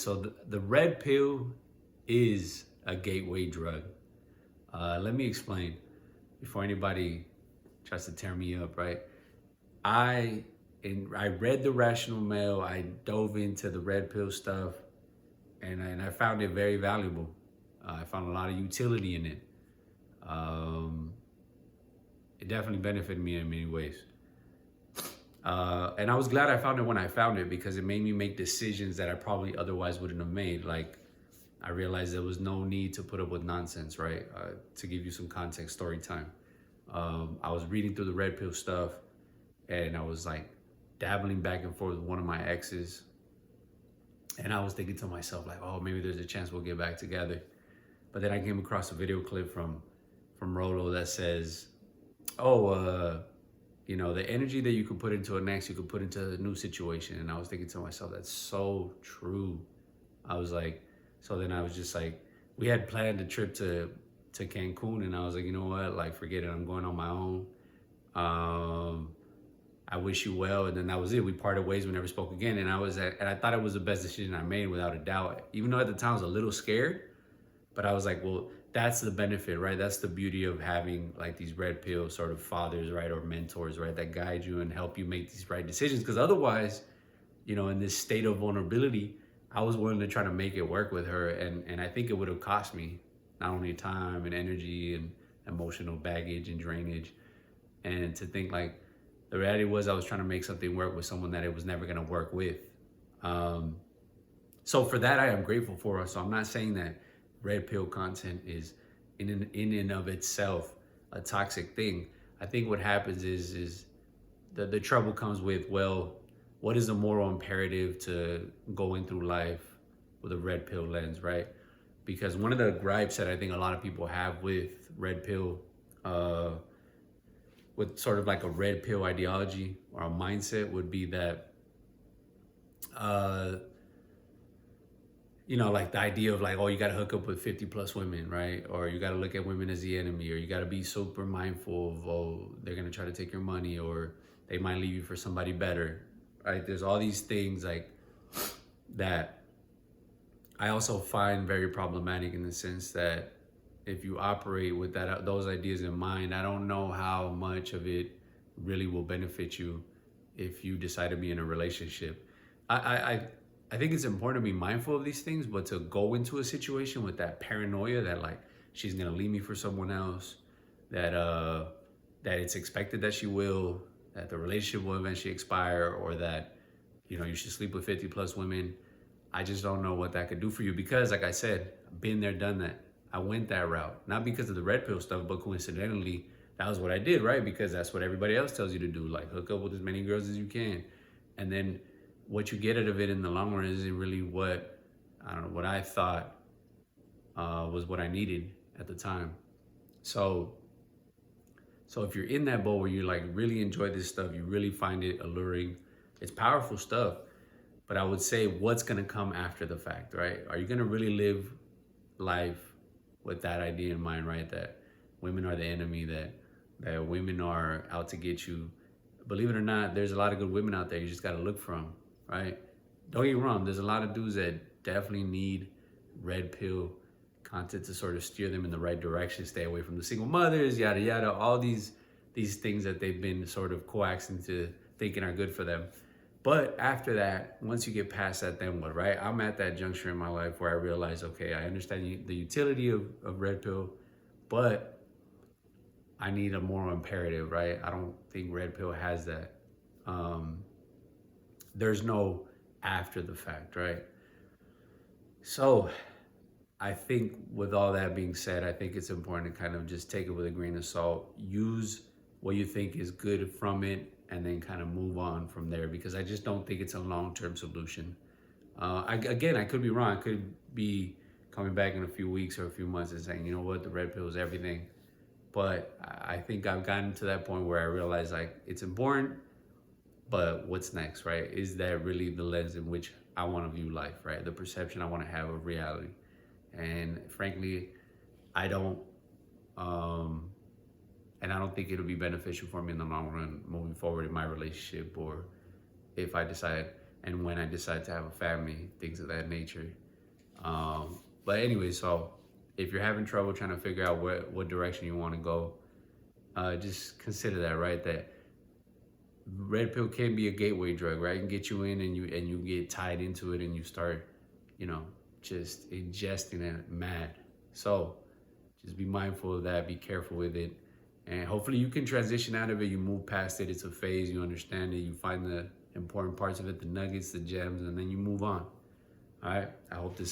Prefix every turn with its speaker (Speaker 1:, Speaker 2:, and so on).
Speaker 1: so the red pill is a gateway drug. Let me explain before anybody tries to tear me up, right? I I read The Rational Male. I dove into the red pill stuff, and I found it very valuable. I found a lot of utility in it. Um, it definitely benefited me in many ways. And I was glad I found it when I found it because it made me make decisions that I probably otherwise wouldn't have made. Like, I realized there was no need to put up with nonsense, right? To give you some context, story time. I was reading through the red pill stuff and I was like dabbling back and forth with one of my exes. And I was thinking to myself, like, oh, maybe there's a chance we'll get back together. But then I came across a video clip from Rolo that says, oh, the energy that you could put into an ex, you could put into a new situation. And I was thinking to myself, that's so true. I was like, so then I was just like, we had planned a trip to Cancun, and I was like, you know what, like, forget it, I'm going on my own. I wish you well. And then that was it. We parted ways. We never spoke again. And I thought it was the best decision I made without a doubt. Even though at the time I was a little scared, but I was like, well, that's the benefit, right? That's the beauty of having like these red pill sort of fathers, right? Or mentors, right? That guide you and help you make these right decisions. Because otherwise, in this state of vulnerability, I was willing to try to make it work with her. And I think it would have cost me not only time and energy and emotional baggage and drainage. And to think like, the reality was I was trying to make something work with someone that it was never going to work with. So for that, I am grateful for her. So I'm not saying that red pill content is in and of itself a toxic thing. I think what happens is the trouble comes with, well, what is the moral imperative to going through life with a red pill lens, right? Because one of the gripes that I think a lot of people have with red pill, with sort of like a red pill ideology or a mindset would be that, like the idea of like, oh, you got to hook up with 50 plus women, right? Or you got to look at women as the enemy, or you got to be super mindful of, oh, they're going to try to take your money, or they might leave you for somebody better, right? There's all these things like that I also find very problematic in the sense that if you operate with those ideas in mind, I don't know how much of it really will benefit you if you decide to be in a relationship. I think it's important to be mindful of these things, but to go into a situation with that paranoia that like she's gonna leave me for someone else, that that it's expected that she will, that the relationship will eventually expire, or that you should sleep with 50 plus women. I just don't know what that could do for you because, like I said, I've been there, done that. I went that route, not because of the red pill stuff, but coincidentally, that was what I did, right? Because that's what everybody else tells you to do, like hook up with as many girls as you can. And then what you get out of it in the long run isn't really what, I don't know, what I thought was what I needed at the time. So if you're in that boat where you like really enjoy this stuff, you really find it alluring, it's powerful stuff. But I would say, what's gonna come after the fact, right? Are you gonna really live life with that idea in mind, right? That women are the enemy, that women are out to get you. Believe it or not, there's a lot of good women out there. You just gotta look for them, right? Don't get me wrong. There's a lot of dudes that definitely need red pill content to sort of steer them in the right direction. Stay away from the single mothers, yada yada. All these things that they've been sort of coaxed into thinking are good for them. But after that, once you get past that, then what, right? I'm at that juncture in my life where I realize, okay, I understand the utility of red pill, but I need a moral imperative, right? I don't think red pill has that. There's no after the fact, right? So I think with all that being said, I think it's important to kind of just take it with a grain of salt, use what you think is good from it, and then kind of move on from there, because I just don't think it's a long-term solution. I could be wrong. I could be coming back in a few weeks or a few months and saying, you know what, the red pill is everything. But I think I've gotten to that point where I realize like it's important, but what's next, right? Is that really the lens in which I want to view life, right? The perception I want to have of reality. And frankly, I don't, and I don't think it'll be beneficial for me in the long run moving forward in my relationship, or if I decide and when I decide to have a family, things of that nature. But anyway, so if you're having trouble trying to figure out what direction you want to go, just consider that, right? That red pill can be a gateway drug, right? It can get you in, and you get tied into it, and you start, just ingesting it mad. So just be mindful of that. Be careful with it, and hopefully you can transition out of it. You move past it. It's a phase. You understand it. You find the important parts of it, the nuggets, the gems, and then you move on. All right. I hope this helps.